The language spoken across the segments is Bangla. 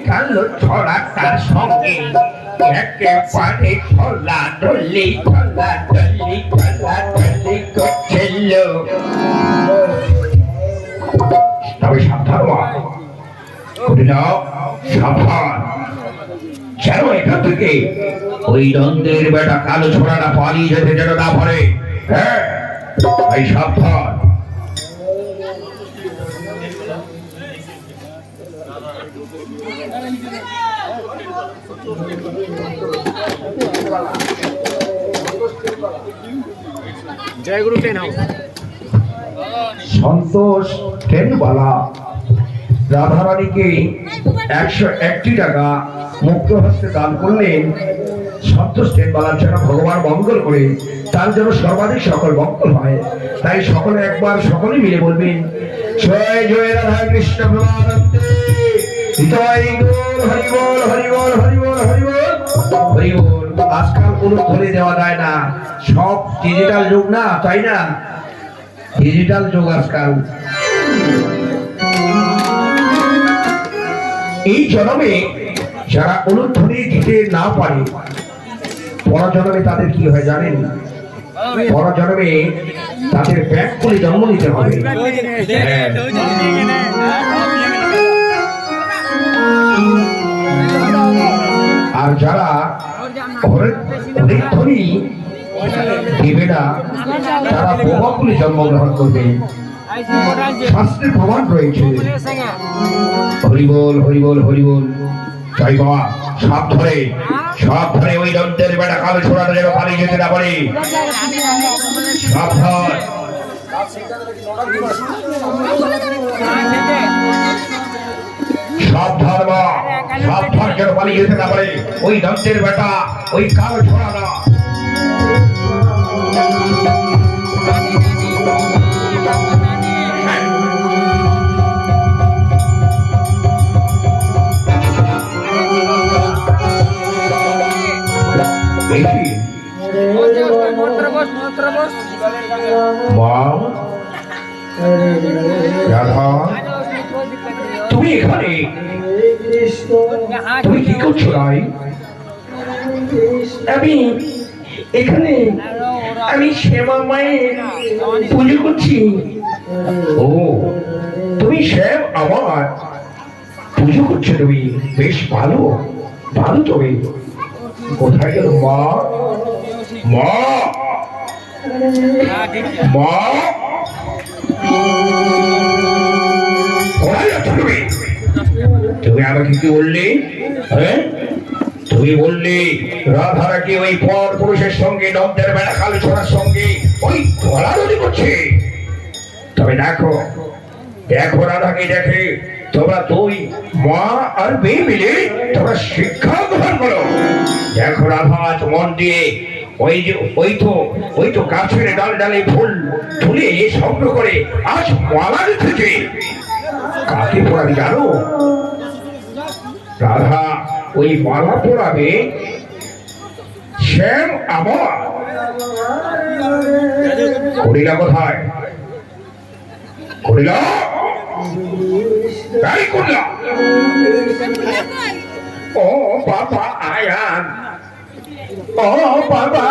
কালো ছড়া তার সঙ্গে একেবারে ঠোলা ঢলি করছিল। তবে সাবধান সাবধান, যেন এখান থেকে ওই নন্দের বেটা কালো ছোড়াটা পালিয়ে যেতে যেন না পারে। হ্যাঁ, এই সাবধান। জয়গুরু টেন হাউস। সন্তোষ টেনবালা রাধারানীকে 101টি টাকা মুক্ত হস্তে দান করলেন। সন্তোষ টেনবালার যেন ভগবান মঙ্গল করে, তার জন্য সর্বাধিক সকল মঙ্গল হয়। তাই সকলে একবার সকলে মিলে বলবেন, জয় জয় রাধা কৃষ্ণ প্রেমানন্দে, জয় গৌর হরি বল হরি বল হরি বল হরি বল হরি বল। আজকাল কোনো ধরে দেওয়া যায় না, সব ডিজিটাল যুগ না, তাই না? ডিজিটাল যুগ আজকাল। এই জন্মে যারা অনুধ্বনি দিতে না পারে, পরজন্মে তাদের কি হয় জানেন? পরজন্মে তাদের ব্যাগ করে জন্ম নিতে হবে। আর যারা অনুধ্বনি দেবে না, তারা বোমাগুলি জন্মগ্রহণ করবে। শাস্ত্রের প্রমাণ রয়েছে। হরিবল হরিবল হরিবল। জয় বাবা, সব ধরে ওই দন্তের বেটা কালো ছোড়াটা যেন পালিয়ে যেতে না পারে। সাবধান, সাবধান বা সাবধান, যেন পালিয়ে যেতে না পারে ওই দন্তের বেটা, ওই কালো ছোড়াটা। তুমি এখানে, তুমি কি করছো? আমি এখানে শ্যামা মায়ের পুজো করছি। ও, তুমি শ্যাম আমার পুজো করছো? তুমি বেশ ভালো ভালো। তুমি কোথায় গেল মা? মা মা, কোথায় যাচ্ছ তুমি? তুমি আমাকে কি বললে? হ্যাঁ, তুমি বললে রাধারাকে ওই পর পুরুষের সঙ্গে নন্দের বেলা কালো ছোড়ার সঙ্গে ওই ধরাধরি করছে। তবে দেখো রাধাকে দেখে তোমরা দুই মা আর মেয়ে মিলে তোমরা শিক্ষা গ্রহণ করো। দেখো রাধা আজ মন দিয়ে ওই তো গাছের ডাল ডালে ফুল তুলে সংগ্রহ করে আজ মালা দিতেছে। কাকে পড়াবে জানো? রাধা ওই মালা পড়াবে শ্যাম আমার। করিলা কোথায়? করিলা তাই করিলা। ও বাবা আয়ান, ও বাবা,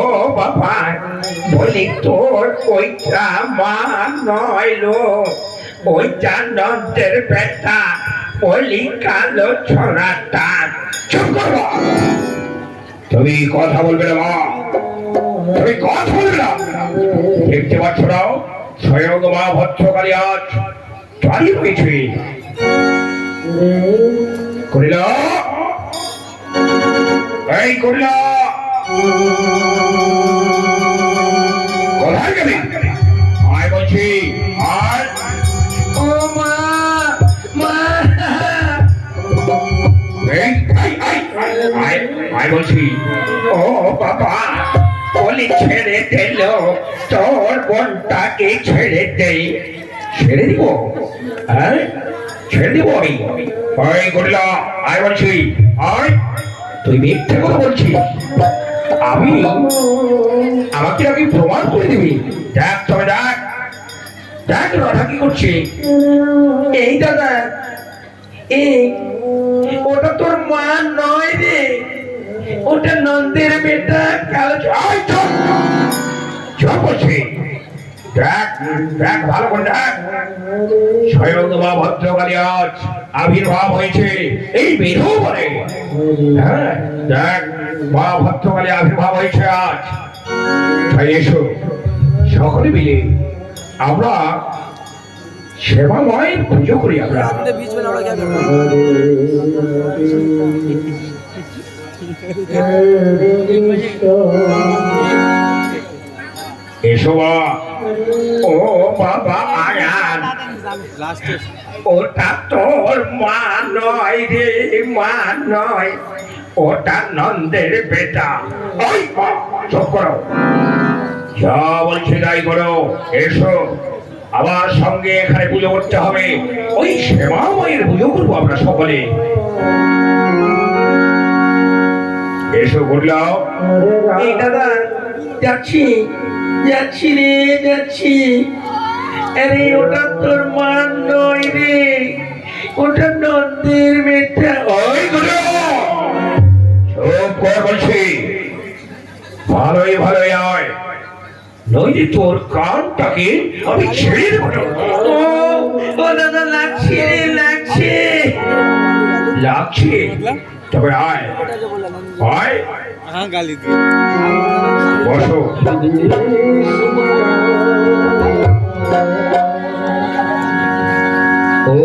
ও বাবা, বলি তোর ওইটা মা নইলো, ওইটা নন্দের বেটা, বলি কালো ছড়াটা। চুপ করো, তুমি কথা বলবে না মা, তুমি কথা বলবে না। দেখতে পাচ্ছ না স্বয়ং মা ভদ্রকালী আজ দাঁড়িয়ে রয়েছে। করিলা, এই করিলা, কোথায় গেলি? আয় বলছি, আয়। ও মা, মা, আয় বলছি। ও বাবা, বলি ছেড়ে দিল, তোর বোনটাকে ছেড়ে দেই। ছেড়ে দিব? হ্যাঁ, ছেড়ে দিব। ওই করিলা, আয় বলছি, আয়। তুই মিথ্যে কথা বলছিস। আমাকে আগে প্রমাণ করে দিবি। দেখ, তবে দেখ রাধা কি করছে। এই দাদা, এই ওটা তোর মা নয় রে, ওটা নন্দের বেটা কালো বলছি। দেখ দেখ ভালো করে দেখ, স্বয়ং মা ভদ্রকালী আজ আবির্ভাব হয়েছে এই বেধু বলে। হ্যাঁ দেখ, মা ভদ্রকালী আবির্ভাব হয়েছে আজ। তাই এসো সকলে মিলে আমরা সেবাময় পুজো করি। আমরা এসো বা। ও বাবা আয়ান, ওটা তোর মা নয় রে, মা নয়, ওটা নন্দের বেটা। ওই চুপ করো, যা বলছি তাই করো। এসো আমার সঙ্গে এখানে পুজো করতে হবে, ওই সেবাময়ের পুজো করবো আমরা সকলে। এসো বললাম। এই দাদা যাচ্ছি যাচ্ছি রে যাচ্ছি। আরে ওটা তোর মা নয় রে, ওটা নন্দের মেয়েটা। ওই গুলো চুপ করে বলছি, ভালোই ভালোই আয়, নইলে তোর কানটাকে আমি ছেড়ে দেবো। ও দাদা লাগছে রে, লাগছে লাগছে, তবে আয় আয়, বসো। ও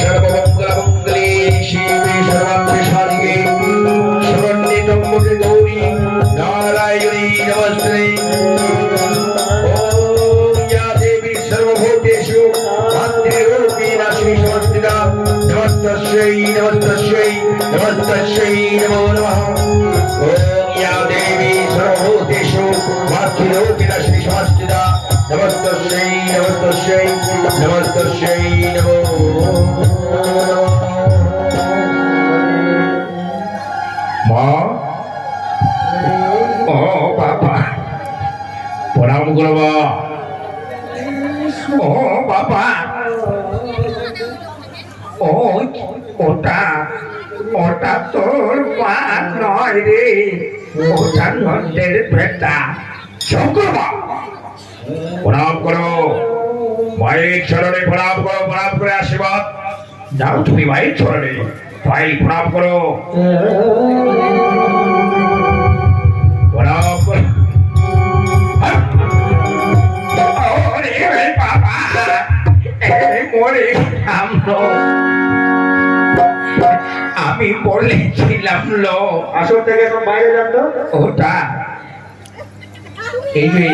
সর্বমঙ্গলমঙ্গলে শিবে সর্বার্থে সাধিকে শরণ্যে ত্র্যম্বকে গৌরী নারায়ণী নমস্তে। ওম ইয়া দেবী সর্বভূতেষু মাতৃরূপেণ শ্রীসংস্থিতা নমস্তস্যৈ নমস্তস্যৈ নমস্তস্যৈ নমো নমঃ। ওম ইয়া দেবী সর্বভূতেষু মাতৃরূপেণ শ্রীসংস্থিতা নমস্তস্যৈ নমস্তস্যৈ নমস্তস্যৈ নমো নমঃ। মা, ও বাবা প্রণাম করব। ও বাবা, ও ওটা ওটা তোর মা নয় রে, ওটা নন্দের বেটা। চক্রবা প্রণাম করো, মায়ের চরণে প্রণাম করো, প্রণাম করে আশীর্বাদ যাও তুমি মায়ের চরণে। ভাই প্রণাম করো, প্রণাম করো। আমি বলেছিলাম লো আসর থেকে এখন বাইরে যান তো। ওটা এই যে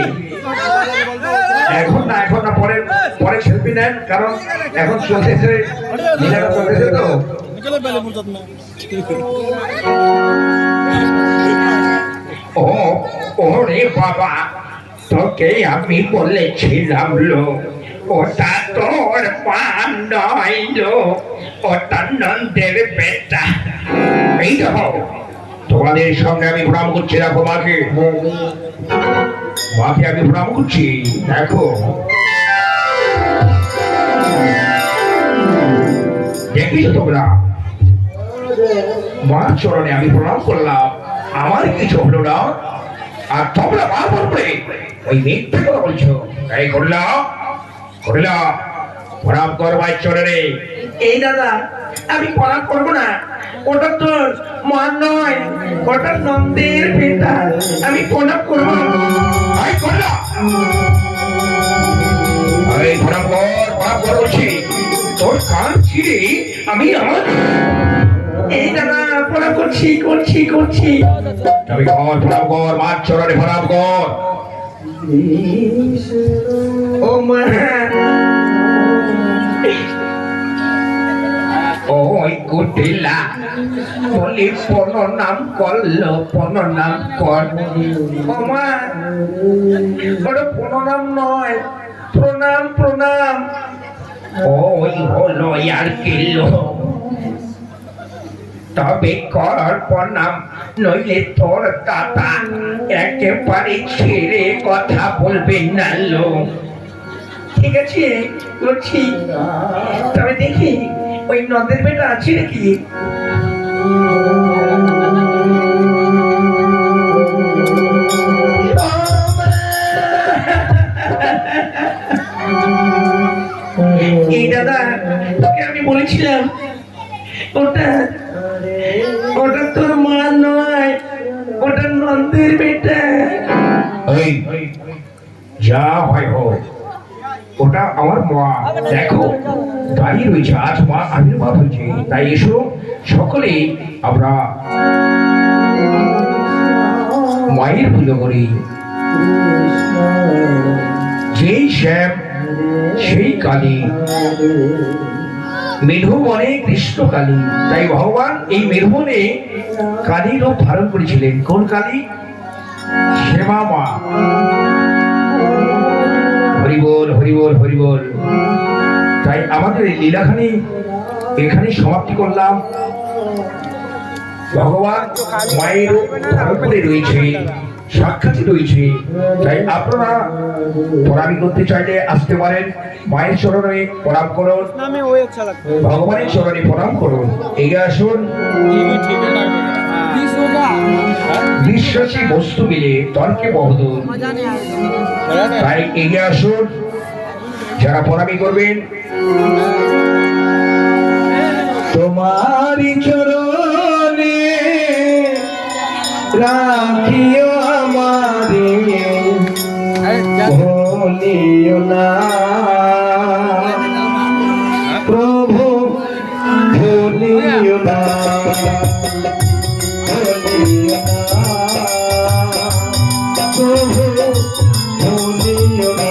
এখন না, এখন না, পরে পরে সেলফি নেন, কারণ এখন চলতেছে চলতেছে তো। ও ওরে বাবা, তোকে আমি বলেছিলাম লো ওটা তোর মা নয় লো, ওটা নন্দের বেটা। এই দেখো তোমাদের সঙ্গে আমি প্রণাম করছি, দেখো মাকে, মাকে আমি প্রণাম করছি। দেখো দেখিস তোমরা, মার চরণে আমি প্রণাম করলাম, আমার কিছু হলো না, আর তোমরা বারবার করে ওই মিথ্যে কথা বলছো। এই করলাম করলাম, প্রণাম কর মায়ের চরণে। এই দাদা আমি প্রণাম করবো না, ওটা তোর মা নয়, ওটা নন্দের বেটা, আমি প্রণাম করবো। এই করলাম, এই প্রণাম কর বলছি, তোর কান ছিঁড়ে আমি আমার। এই দাদা প্রণাম করছি করছি করছি, তবে কর প্রণাম কর, মার চরণে প্রণাম কর। ও মা, ওই কুটিলা বলি প্রণাম করলো, প্রণাম কর। ও মা, ওটা প্রণাম নয়, প্রণাম প্রণাম। ওই হলো আর কিলো, তবে কর প্রণাম, নইলে তোর দাদা একেবারে ছেড়ে কথা বলবেন না লো। ঠিক আছে বলছি, তবে দেখি ওই নদের বেটা আছে নাকি। এই দাদা, তোকে আমি বলেছিলাম ওটা ওটা তোর মা নয়, ওটা নন্দের বেটা। যা হয় হোক, ওটা আমার মা। দেখো দাঁড়িয়ে রয়েছে, আজ মা আবির্ভাব হয়েছে। তাই এসো সকলে আমরা মায়ের পুজো করি। যেই শ্যাম সেই কালী, মেধবনে কৃষ্ণ কালী। তাই ভগবান এই মেধবনে কালী রূপ ধারণ করেছিলেন। কোন কালী? শ্যামা মা। হরিবল হরিবল হরিবল। তাই আমাদের এই লীলাখানি এখানে সমাপ্তি করলাম। ভগবান মায়ের রূপ ধারণ করে রয়েছে, সাক্ষাৎ রয়েছে। তাই আপনারা প্রণামী করতে চাইলে আসতে পারেন। মায়ের চরণে প্রণাম করুন, ভগবানের চরণে প্রণাম করুন। এগিয়ে আসুন। বিশ্বাসী বস্তু মিলে তর্কে বহুদূর। তাই এগিয়ে আসুন, যারা প্রণামী করবেন। তোমারই চরণে রাখিও আমারে, ভুলিও না প্রভু, ভুলিও না, ভুলিও না প্রভু, ভুলিও না।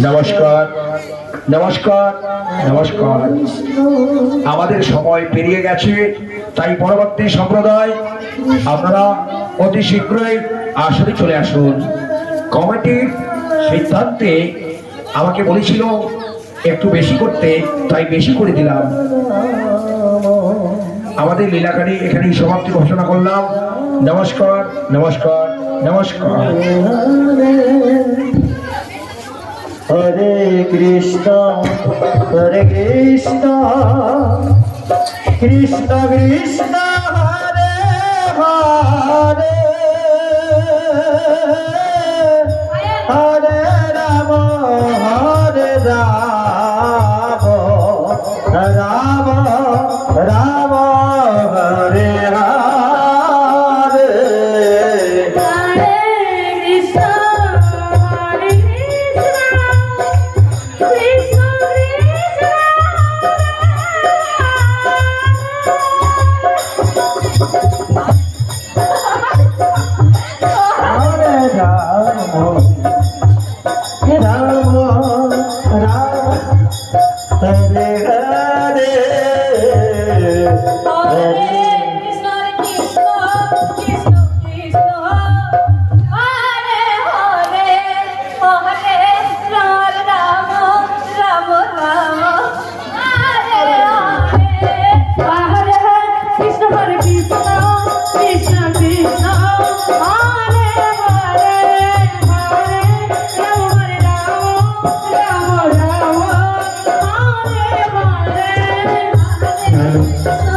নমস্কার নমস্কার নমস্কার। আমাদের সময় পেরিয়ে গেছে, তাই পরবর্তী সম্প্রদায় আপনারা অতি শীঘ্রই আসলে চলে আসুন। কমিটির সিদ্ধান্তে আমাকে বলেছিল একটু বেশি করতে, তাই বেশি করে দিলাম। আমাদের লীলাখানি এখানেই সমাপ্তি ঘোষণা করলাম। নমস্কার নমস্কার নমস্কার। হরে কৃষ্ণ কৃষ্ণ কৃষ্ণ হরে হরে হরে রাম রাম রাম হরে হরে হরে রাম রাম হরে হরে Hare